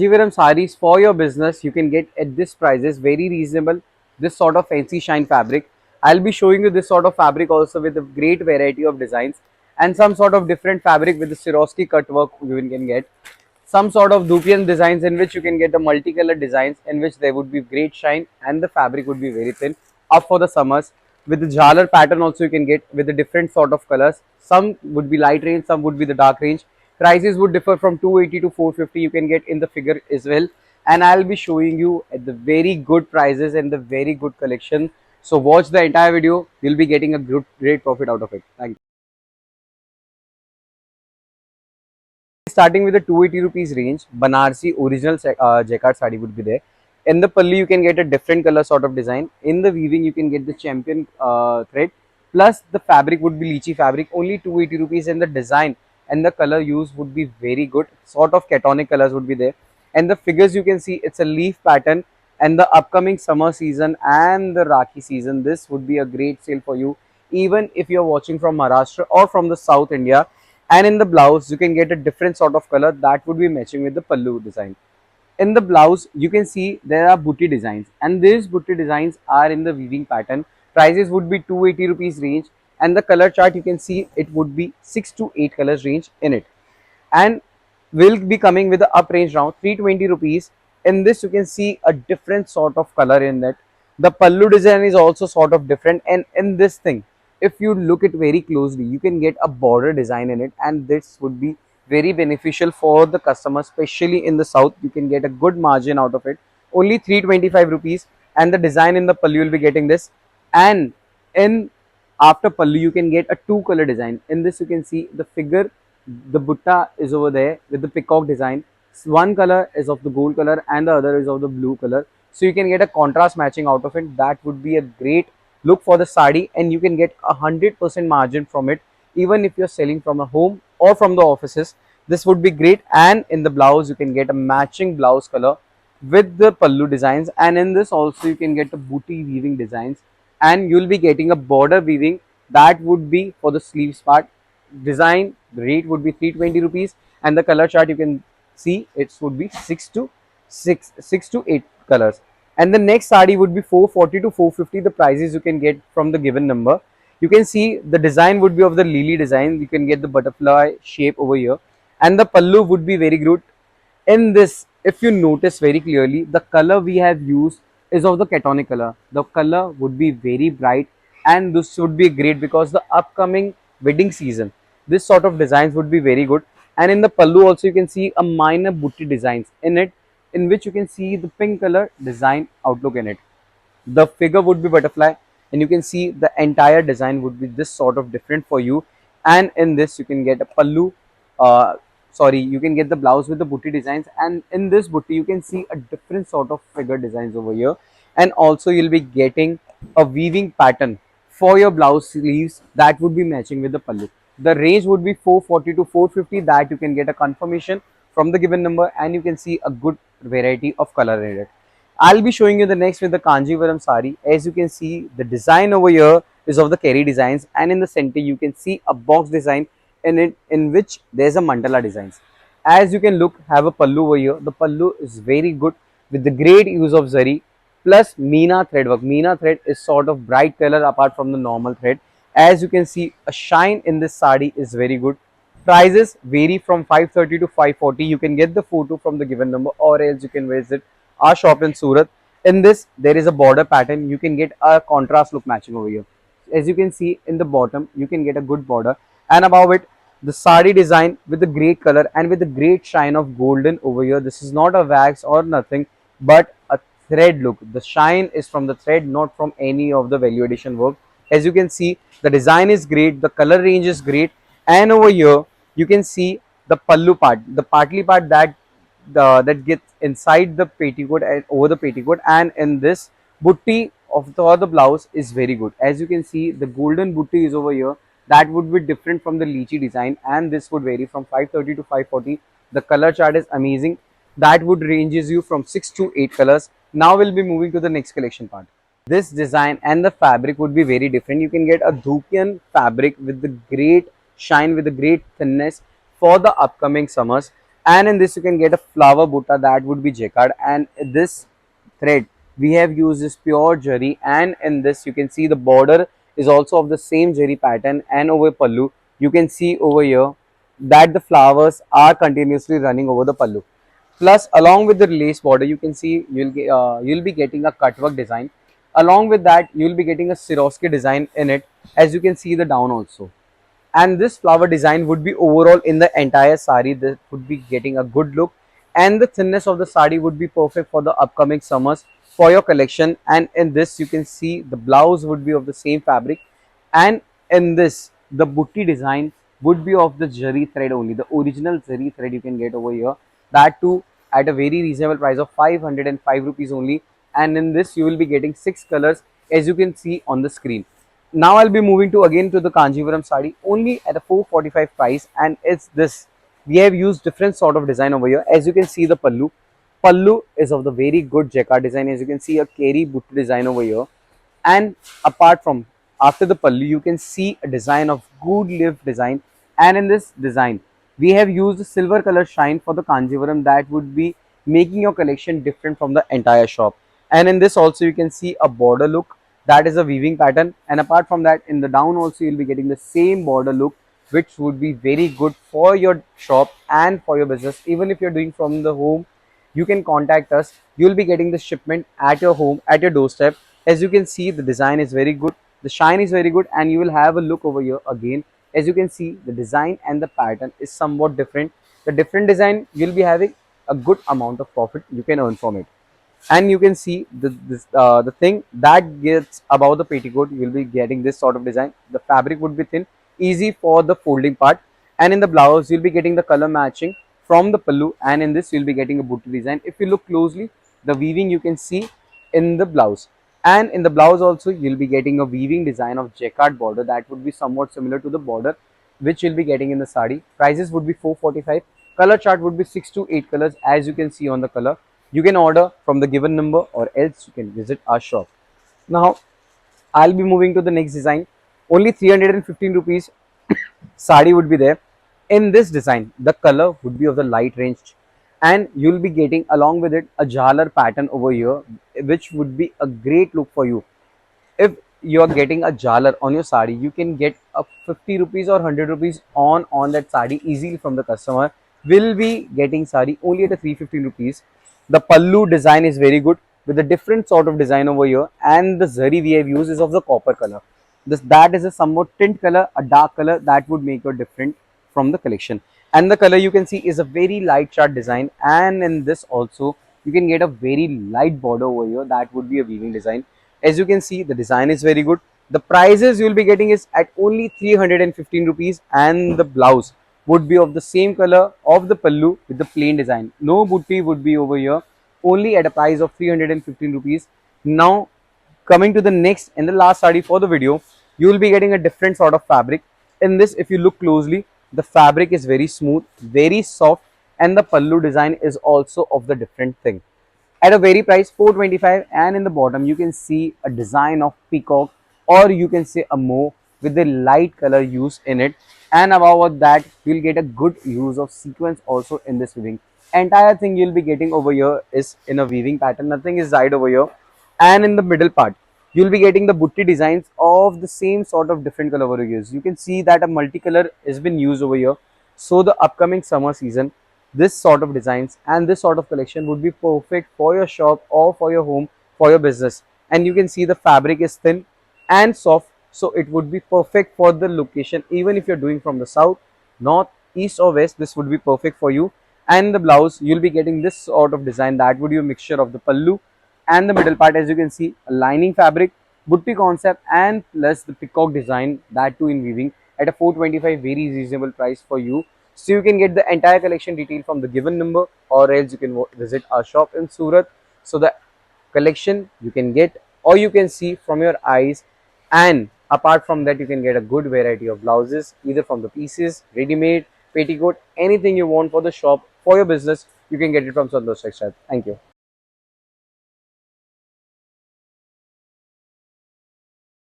Kanjivaram sarees for your business you can get at this prices very reasonable. This sort of fancy shine fabric. I'll be showing you this sort of fabric also with a great variety of designs and some sort of different fabric with the Swarovski cut work you can get. Some sort of Dupian designs in which you can get the multicolor designs in which there would be great shine and the fabric would be very thin up for the summers. With the Jhalar pattern also you can get with the different sort of colors. Some would be light range, some would be the dark range. Prices would differ from 280 to 450 you can get in the figure as well. And I'll be showing you at the very good prices and the very good collection. So watch the entire video. You'll be getting a great profit out of it. Thank you. Starting with the 280 rupees range, Banarsi original jacquard sari would be there. In the pallu, you can get a different color sort of design. In the weaving, you can get the champion thread. Plus, the fabric would be lychee fabric, only 280 rupees, and the design and the color used would be very good. Sort of catonic colors would be there. And the figures you can see, it's a leaf pattern. And the upcoming summer season and the Rakhi season, this would be a great sale for you. Even if you're watching from Maharashtra or from the South India, and in the blouse you can get a different sort of color that would be matching with the pallu design. In the blouse you can see there are booty designs and these booty designs are in the weaving pattern. Prices would be 280 rupees range and the color chart you can see it would be 6 to 8 colors range in it, and will be coming with the up range round 320 rupees. In this you can see a different sort of color in that. The pallu design is also sort of different, and in this thing if you look it very closely you can get a border design in it, and this would be very beneficial for the customer, especially in the south. You can get a good margin out of it. Only 325 rupees, and the design in the pallu you will be getting this. And in after pallu you can get a two color design. In this you can see the figure, the butta is over there with the peacock design. One color is of the gold color and the other is of the blue color, so you can get a contrast matching out of it. That would be a great look for the sari, and you can get 100% margin from it. Even if you're selling from a home or from the offices, this would be great. And in the blouse you can get a matching blouse color with the pallu designs, and in this also you can get the booty weaving designs, and you'll be getting a border weaving that would be for the sleeves part. Design the rate would be 320 rupees, and the color chart you can see it would be 6 to 8 colors. And the next sari would be 440 to 450. The prices you can get from the given number. You can see the design would be of the lily design. You can get the butterfly shape over here, and the pallu would be very good. In this, if you notice very clearly, the color we have used is of the catonic color. The color would be very bright, and this would be great because the upcoming wedding season, this sort of designs would be very good. And in the pallu also you can see a minor booty designs in it, in which you can see the pink color design outlook in it. The figure would be butterfly, and you can see the entire design would be this sort of different for you. And in this you can get a pallu, uh, sorry, you can get the blouse with the booty designs, and in this booty you can see a different sort of figure designs over here. And also you'll be getting a weaving pattern for your blouse sleeves that would be matching with the pallu. The range would be 440 to 450, that you can get a confirmation from the given number, and you can see a good variety of color in it. I'll be showing you the next with the Kanjivaram sari. As you can see, the design over here is of the Keri designs, and in the center you can see a box design in it, in which there's a mandala designs. As you can look, have a pallu over here. The pallu is very good with the great use of zari plus Meena thread work. Meena thread is sort of bright color apart from the normal thread. As you can see, a shine in this sari is very good. Prices vary from 530 to 540. You can get the photo from the given number, or else you can visit our shop in Surat. In this, there is a border pattern. You can get a contrast look matching over here. As you can see in the bottom, you can get a good border, and above it, the sari design with the great color and with the great shine of golden over here. This is not a wax or nothing, but a thread look. The shine is from the thread, not from any of the value addition work. As you can see, the design is great, the color range is great, and over here you can see the pallu part, the partly part that gets inside the petticoat and over the petticoat. And in this, butti of the blouse is very good. As you can see, the golden butti is over here. That would be different from the lychee design, and this would vary from 530 to 540. The color chart is amazing. That would ranges you from 6 to 8 colors. Now we'll be moving to the next collection part. This design and the fabric would be very different. You can get a Dhupian fabric with the great shine, with the great thinness for the upcoming summers. And in this you can get a flower butta, that would be jacquard. And this thread we have used is pure jari, and in this you can see the border is also of the same jari pattern. And over pallu you can see over here that the flowers are continuously running over the pallu. Plus, along with the lace border, you can see you'll be getting a cut work design. Along with that, you'll be getting a Swarovski design in it, as you can see the down also. And this flower design would be overall in the entire sari. This would be getting a good look, and the thinness of the sari would be perfect for the upcoming summers for your collection. And in this, you can see the blouse would be of the same fabric, and in this, the butti design would be of the zari thread only. The original zari thread you can get over here. That too at a very reasonable price of 505 rupees only. And in this, you will be getting 6 colors, as you can see on the screen. Now I'll be moving to again to the Kanjivaram sari only at a 445 price, and it's this. We have used different sort of design over here. As you can see the pallu. Pallu is of the very good jacquard design. As you can see a keri butti design over here. And apart from after the pallu you can see a design of good leaf design. And in this design we have used silver color shine for the Kanjivaram, that would be making your collection different from the entire shop. And in this also you can see a border look, that is a weaving pattern. And apart from that, in the down also you'll be getting the same border look, which would be very good for your shop and for your business. Even if you're doing from the home, you can contact us. You'll be getting the shipment at your home, at your doorstep. As you can see, the design is very good, the shine is very good, and you will have a look over here again. As you can see, the design and the pattern is somewhat different. The different design, you'll be having a good amount of profit you can earn from it. And you can see the thing that gets above the petticoat, you will be getting this sort of design. The fabric would be thin, easy for the folding part. And in the blouse you'll be getting the color matching from the pallu, and in this you'll be getting a booty design. If you look closely, the weaving you can see in the blouse. And in the blouse also you'll be getting a weaving design of jacquard border, that would be somewhat similar to the border which you'll be getting in the sari. Prices would be 445. Color chart would be 6 to 8 colors, as you can see on the color. You can order from the given number, or else you can visit our shop. Now I'll be moving to the next design. Only 315 rupees sari would be there. In this design, the color would be of the light range, and you'll be getting along with it a jhalar pattern over here, which would be a great look for you. If you are getting a jhalar on your sari, you can get a 50 rupees or 100 rupees on that sari easily from the customer. Will be getting sari only at a 315 rupees. The pallu design is very good with a different sort of design over here, and the zari we have used is of the copper color. That is a somewhat tint color, a dark color, that would make it different from the collection. And the color you can see is a very light chart design, and in this also you can get a very light border over here, that would be a weaving design. As you can see, the design is very good. The prices you will be getting is at only 315 rupees, and the blouse would be of the same color of the pallu with the plain design. No booty would be over here, only at a price of 315 rupees. Now coming to the next and the last sari for the video, you will be getting a different sort of fabric. In this, if you look closely, the fabric is very smooth, very soft, and the pallu design is also of the different thing at a very price 425. And in the bottom you can see a design of peacock, or you can say a mo, with the light color used in it. And above that you'll get a good use of sequence also in this weaving. Entire thing you'll be getting over here is in a weaving pattern, nothing is dyed over here. And in the middle part you'll be getting the booty designs of the same sort of different color over here. You can see that a multicolor has been used over here. So the upcoming summer season, this sort of designs and this sort of collection would be perfect for your shop or for your home, for your business. And you can see the fabric is thin and soft, so it would be perfect for the location. Even if you're doing from the south, north, east or west, this would be perfect for you. And the blouse, you'll be getting this sort of design, that would be a mixture of the pallu and the middle part. As you can see, a lining fabric, booty concept, and plus the peacock design, that too in weaving at a 425, very reasonable price for you. So you can get the entire collection detail from the given number, or else you can visit our shop in Surat. So the collection you can get, or you can see from your eyes. And apart from that, you can get a good variety of blouses, either from the pieces, ready-made, petticoat, anything you want for the shop, for your business, you can get it from Santosh Textiles. Thank you.